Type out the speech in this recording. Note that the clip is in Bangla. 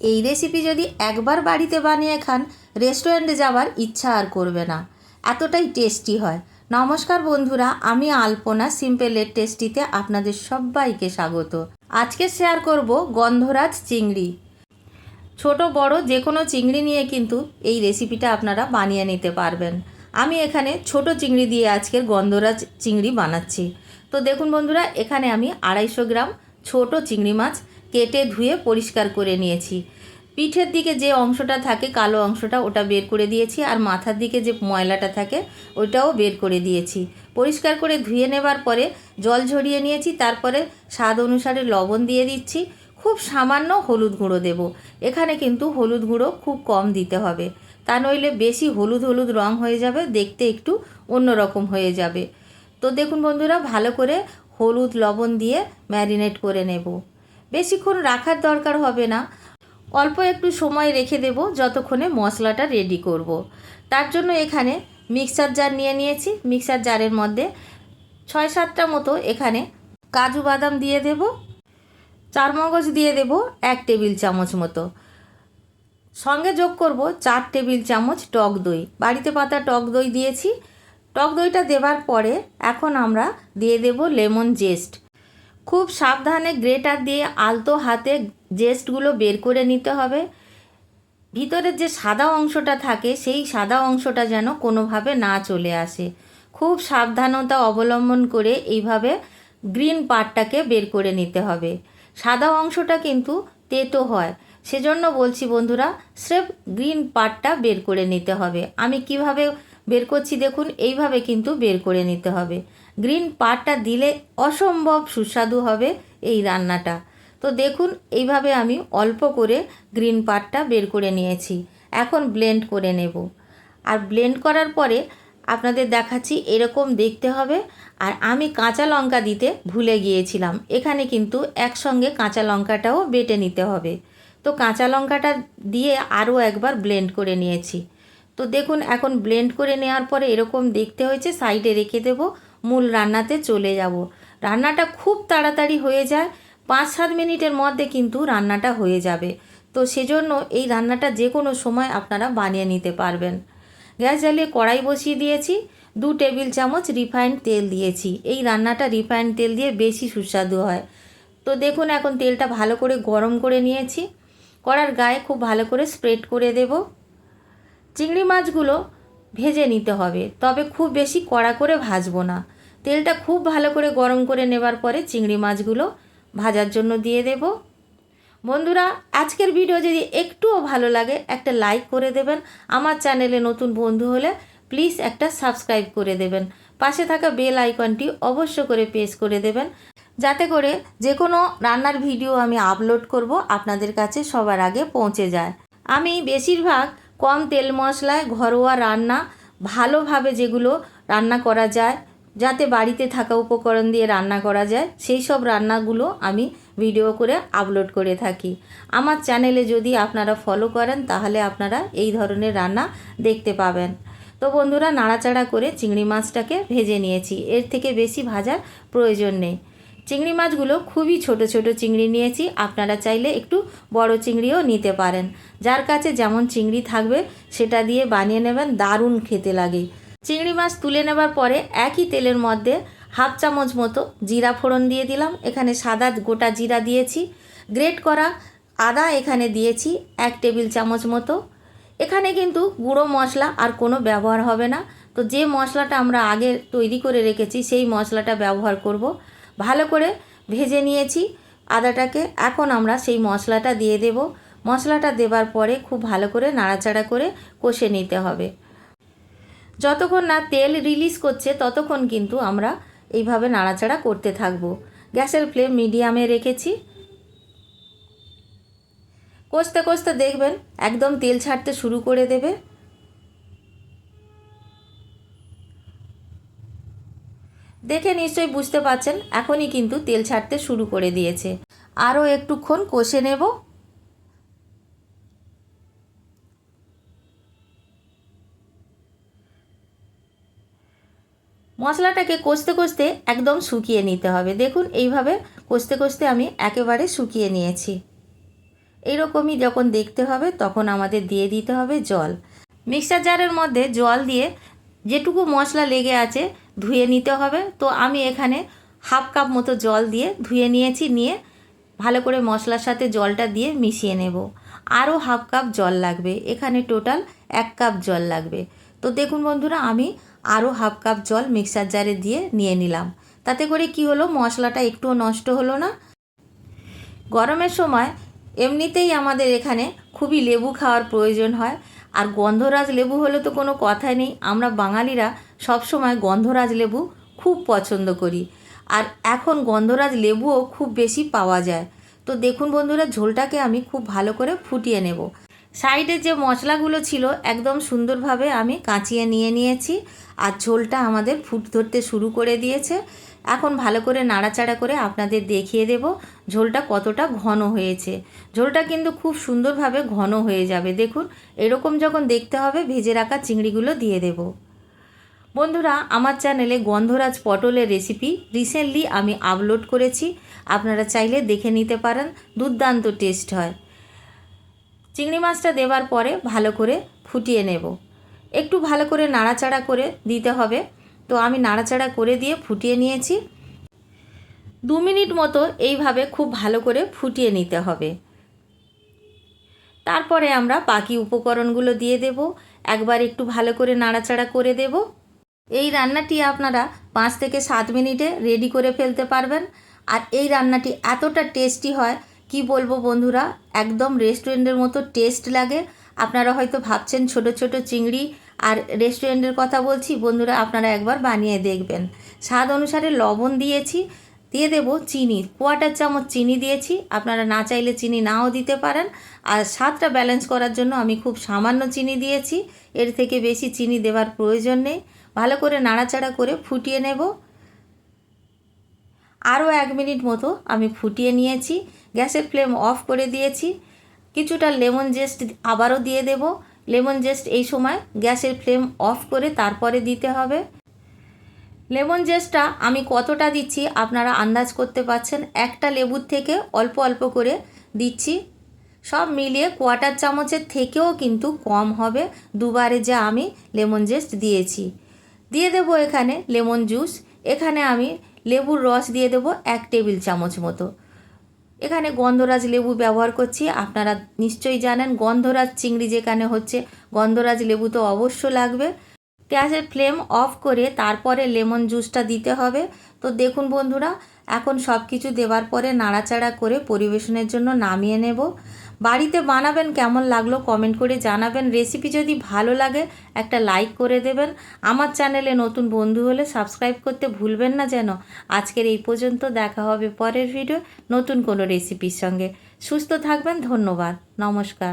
এই রেসিপি যদি একবার বাড়িতে বানিয়ে খান রেস্টুরেন্টে যাবার ইচ্ছা আর করবে না, এতটাই টেস্টি হয়। নমস্কার বন্ধুরা, আমি আলপনা সিম্পলের টেস্টিতে আপনাদের সবাইকে স্বাগত। আজকে শেয়ার করব গন্ধরাজ চিংড়ি। ছোট বড় যে কোনো চিংড়ি নিয়ে কিন্তু এই রেসিপিটা আপনারা বানিয়ে নিতে পারবেন। আমি এখানে ছোট চিংড়ি দিয়ে আজকের গন্ধরাজ চিংড়ি বানাচ্ছি। তো দেখুন বন্ধুরা, এখানে আমি 250 গ্রাম ছোট চিংড়ি মাছ কেটে ধুয়ে পরিষ্কার করে নিয়েছি। পিঠের দিকে যে অংশটা থাকে কালো অংশটা ওটা বের করে দিয়েছি, আর মাথার দিকে যে ময়লাটা থাকে ওইটাও বের করে দিয়েছি। পরিষ্কার করে ধুয়ে নেবার পরে জল ঝরিয়ে নিয়েছি, তারপরে স্বাদ অনুসারে লবণ দিয়ে দিচ্ছি, খুব সামান্য হলুদ গুঁড়ো দেব। এখানে কিন্তু হলুদ গুঁড়ো খুব কম দিতে হবে, তা নইলে বেশি হলুদ হলুদ রং হয়ে যাবে, দেখতে একটু অন্যরকম হয়ে যাবে। তো দেখুন বন্ধুরা, ভালো করে হলুদ লবণ দিয়ে ম্যারিনেট করে নেব। বেশিক্ষণ রাখার দরকার হবে না, অল্প একটু সময় রেখে দেব যতক্ষণে মশলাটা রেডি করব। তার জন্য এখানে মিক্সার জার নিয়ে নিয়েছি। মিক্সার জারের মধ্যে 6-7টা মতো এখানে কাজু বাদাম দিয়ে দেব, চারমগজ দিয়ে দেব 1 টেবিল চামচ মতো, সঙ্গে যোগ করব 4 টেবিল চামচ টক দই। বাড়িতে পাতা টক দই দিয়েছি। টক দইটা দেবার পরে এখন আমরা দিয়ে দেব লেমন জেস্ট। খুব সাবধানে গ্রেটার দিয়ে আলতো হাতে জেস্টগুলো বের করে নিতে হবে। ভিতরের যে সাদা অংশটা থাকে সেই সাদা অংশটা যেন কোনোভাবে না চলে আসে। খুব সাবধানতা অবলম্বন করে এইভাবে গ্রিন পার্টটাকে বের করে নিতে হবে। সাদা অংশটা কিন্তু তেতো হয়, সেজন্য বলছি বন্ধুরা, স্রেফ গ্রিন পার্টটা বের করে নিতে হবে। আমি কিভাবে বের করছি দেখুন, এইভাবে কিন্তু বের করে নিতে হবে। গ্রিন পার্টটা দিলে অসম্ভব সুস্বাদু হবে এই রান্নাটা। তো দেখুন, এইভাবে আমি অল্প করে গ্রিন পার্টটা বের করে নিয়েছি। এখন ব্লেন্ড করে নেব। আর ব্লেন্ড করার পরে আপনাদের দেখাচ্ছি এরকম দেখতে হবে। আর আমি কাঁচা লঙ্কা দিতে ভুলে গিয়েছিলাম, এখানে কিন্তু একসঙ্গে কাঁচা লঙ্কাটাও বেটে নিতে হবে। তো কাঁচা লঙ্কাটা দিয়ে আরও একবার ব্লেন্ড করে নিয়েছি। তো দেখুন, এখন ব্লেন্ড করে নেওয়ার পরে এরকম দেখতে হয়েছে, সাইডে রেখে দেব। মূল রান্নাতে চলে যাব। রান্নাটা খুব তাড়াতাড়ি হয়ে যায়, 5-7 মিনিটের মধ্যে কিন্তু রান্নাটা হয়ে যাবে। তো সেজন্য এই রান্নাটা যে কোনো সময় আপনারা বানিয়ে নিতে পারবেন। গ্যাস জ্বালিয়ে কড়াই বসিয়ে দিয়েছি, 2 টেবিল চামচ রিফাইন্ড তেল দিয়েছি। এই রান্নাটা রিফাইন্ড তেল দিয়ে বেশি সুস্বাদু হয়। তো দেখুন, এখন তেলটা ভালো করে গরম করে নিয়েছি। কড়ার গায়ে খুব ভালো করে স্প্রেড করে দেব। চিংড়ি মাছগুলো ভেজে নিতে হবে, তবে খুব বেশি কড়া করে ভাজবো না। তেলটা খুব ভালো করে গরম করে নেবার পরে চিংড়ি মাছগুলো ভাজার জন্য দিয়ে দেব। বন্ধুরা, আজকের ভিডিও যদি একটুও ভালো লাগে একটা লাইক করে দেবেন। আমার চ্যানেলে নতুন বন্ধু হলে প্লিজ একটা সাবস্ক্রাইব করে দেবেন। পাশে থাকা বেল আইকনটি অবশ্য করে প্রেস করে দেবেন, যাতে করে যে কোনো রান্নার ভিডিও আমি আপলোড করব আপনাদের কাছে সবার আগে পৌঁছে যায়। আমি বেশিরভাগ কম তেল মশলায় ঘরোয়া রান্না, ভালোভাবে যেগুলো রান্না করা যায়, যাতে বাড়িতে থাকা উপকরণ দিয়ে রান্না করা যায়, সেই সব রান্নাগুলো আমি ভিডিও করে আপলোড করে থাকি। আমার চ্যানেলে যদি আপনারা ফলো করেন তাহলে আপনারা এই ধরনের রান্না দেখতে পাবেন। তো বন্ধুরা, নাড়াচাড়া করে চিংড়ি মাছটাকে ভেজে নিয়েছি, এর থেকে বেশি ভাজার প্রয়োজন নেই। চিংড়ি মাছগুলো খুবই ছোট ছোট চিংড়ি নিয়েছি, আপনারা চাইলে একটু বড় চিংড়িও নিতে পারেন। যার কাছে যেমন চিংড়ি থাকবে সেটা দিয়ে বানিয়ে নেবেন, দারুণ খেতে লাগে। চিংড়ি মাছ তুলে নেবার পরে একই তেলের মধ্যে 1/2 চামচ মতো জিরা ফোড়ন দিয়ে দিলাম। এখানে সাদা গোটা জিরা দিয়েছি। গ্রেট করা আদা এখানে দিয়েছি 1 টেবিল চামচ মতো। এখানে কিন্তু গুঁড়ো মশলা আর কোনো ব্যবহার হবে না। তো যে মশলাটা আমরা আগে তৈরি করে রেখেছি সেই মশলাটা ব্যবহার করব। ভালো করে ভেজে নিয়েছি আদাটাকে। এখন আমরা সেই মশলাটা দিয়ে দেব। মশলাটা দেবার পরে খুব ভালো করে নাড়াচাড়া করে কষে নিতে হবে। যতক্ষণ না তেল রিলিজ করছে ততক্ষণ কিন্তু আমরা এইভাবে নাড়াচাড়া করতে থাকব। গ্যাসের ফ্লেম মিডিয়ামে রেখেছি। কষতে কষতে দেখবেন একদম তেল ছাড়তে শুরু করে দেবে। দেখে নিশ্চয়ই বুঝতে পারছেন এখনই কিন্তু তেল ছাড়তে শুরু করে দিয়েছে। আরও একটুক্ষণ কষে নেব। মশলাটাকে কষতে কষতে একদম শুকিয়ে নিতে হবে। দেখুন, এইভাবে কষতে কষতে আমি একেবারে শুকিয়ে নিয়েছি। এইরকমই যখন দেখতে হবে তখন আমাদের দিয়ে দিতে হবে জল। মিক্সার জারের মধ্যে জল দিয়ে যেটুকু মশলা লেগে আছে ধুয়ে নিতে হবে। তো আমি এখানে হাফ কাপ মতো জল দিয়ে ধুয়ে নিয়েছি, নিয়ে ভালো করে মশলার সাথে জলটা দিয়ে মিশিয়ে নেব। আরও হাফ কাপ জল লাগবে, এখানে টোটাল 1 কাপ জল লাগবে। তো দেখুন বন্ধুরা, আমি আরও হাফ কাপ জল মিক্সার জারে দিয়ে নিয়ে নিলাম। তাতে করে কি হলো, মশলাটা একটুও নষ্ট হলো না। গরমের সময় এমনিতেই আমাদের এখানে খুবই লেবু খাওয়ার প্রয়োজন হয়, আর গন্ধরাজ লেবু হলে তো কোনো কথাই নেই। আমরা বাঙালিরা সবসময় গন্ধরাজ লেবু খুব পছন্দ করি, আর এখন গন্ধরাজ লেবুও খুব বেশি পাওয়া যায়। তো দেখুন বন্ধুরা, ঝোলটাকে আমি খুব ভালো করে ফুটিয়ে নেব। সাইডে যে মশলাগুলো ছিল একদম সুন্দরভাবে আমি কাঁচিয়ে নিয়েছি, আর ঝোলটা আমাদের ফুট ধরতে শুরু করে দিয়েছে। এখন ভালো করে নাড়াচাড়া করে আপনাদের দেখিয়ে দেব ঝোলটা কতটা ঘন হয়েছে। ঝোলটা কিন্তু খুব সুন্দরভাবে ঘন হয়ে যাবে। দেখুন, এরকম যখন দেখতে হবে ভেজে রাখা চিংড়িগুলো দিয়ে দেব। বন্ধুরা, আমার চ্যানেলে গন্ধরাজ পটলের রেসিপি রিসেন্টলি আমি আপলোড করেছি, আপনারা চাইলে দেখে নিতে পারেন, দুর্দান্ত টেস্ট হয়। চিংড়ি মাছটা দেওয়ার পরে ভালো করে ফুটিয়ে নেব। একটু ভালো করে নাড়াচাড়া করে দিতে হবে। তো আমি নাড়াচাড়া করে দিয়ে ফুটিয়ে নিয়েছি। 2 মিনিট মতো এইভাবে খুব ভালো করে ফুটিয়ে নিতে হবে। তারপরে আমরা বাকি উপকরণগুলো দিয়ে দেব। একবার একটু ভালো করে নাড়াচাড়া করে দেব। এই রান্নাটি আপনারা 5 থেকে 7 মিনিটে রেডি করে ফেলতে পারবেন। আর এই রান্নাটি এতটা টেস্টি হয় কি বলবো বন্ধুরা, একদম রেস্টুরেন্টের মতো টেস্ট লাগে। আপনারা হয়তো ভাবছেন ছোট ছোট চিংড়ি আর রেস্টুরেন্টের কথা বলছি, বন্ধুরা আপনারা একবার বানিয়ে দেখবেন। স্বাদ অনুসারে লবণ দিয়েছি, দিয়ে দেব চিনি, 1/4 চামচ চিনি দিয়েছি। আপনারা না চাইলে চিনি নাও দিতে পারেন। আর স্বাদটা ব্যালেন্স করার জন্য আমি খুব সামান্য চিনি দিয়েছি, এর থেকে বেশি চিনি দেওয়ার প্রয়োজন নেই। ভালো করে নাড়াচাড়া করে ফুটিয়ে নেব। আরও 1 মিনিট মতো আমি ফুটিয়ে নিয়েছি। গ্যাসের ফ্লেম অফ করে দিয়েছি। কিছুটা লেমন জেস্ট আবারও দিয়ে দেব। লেমন জেস্ট এই সময় গ্যাসের ফ্লেম অফ করে তারপরে দিতে হবে। লেমন জেস্টটা আমি কতটা দিচ্ছি আপনারা আন্দাজ করতে পারছেন। একটা লেবুর থেকে অল্প অল্প করে দিচ্ছি। সব মিলিয়ে 1/4 চামচের থেকেও কিন্তু কম হবে দুবারে যা আমি লেমন জেস্ট দিয়েছি। দিয়ে দেব এখানে লেমন জুস। এখানে আমি লেবুর রস দিয়ে দেব 1 টেবিল চামচ মতো। এখানে গন্ধরাজ লেবু ব্যবহার করছি, আপনারা নিশ্চয়ই জানেন গন্ধরাজ চিংড়ি যেখানে হচ্ছে, গন্ধরাজ লেবু তো অবশ্য লাগবে। গ্যাসের ফ্লেম অফ করে তারপরে লেমন জুসটা দিতে হবে। তো দেখুন বন্ধুরা, এখন সব কিছু দেওয়ার পরে নাড়াচাড়া করে পরিবেশনের জন্য নামিয়ে নেব। বাড়িতে বানাবেন, কেমন লাগলো কমেন্ট করে জানাবেন। রেসিপি যদি ভালো লাগে একটা লাইক করে দেবেন। আমার চ্যানেলে নতুন বন্ধু হলে সাবস্ক্রাইব করতে ভুলবেন না যেন। আজকের এই পর্যন্ত, দেখা হবে পরের ভিডিও নতুন কোনো রেসিপির সঙ্গে। সুস্থ থাকবেন, ধন্যবাদ, নমস্কার।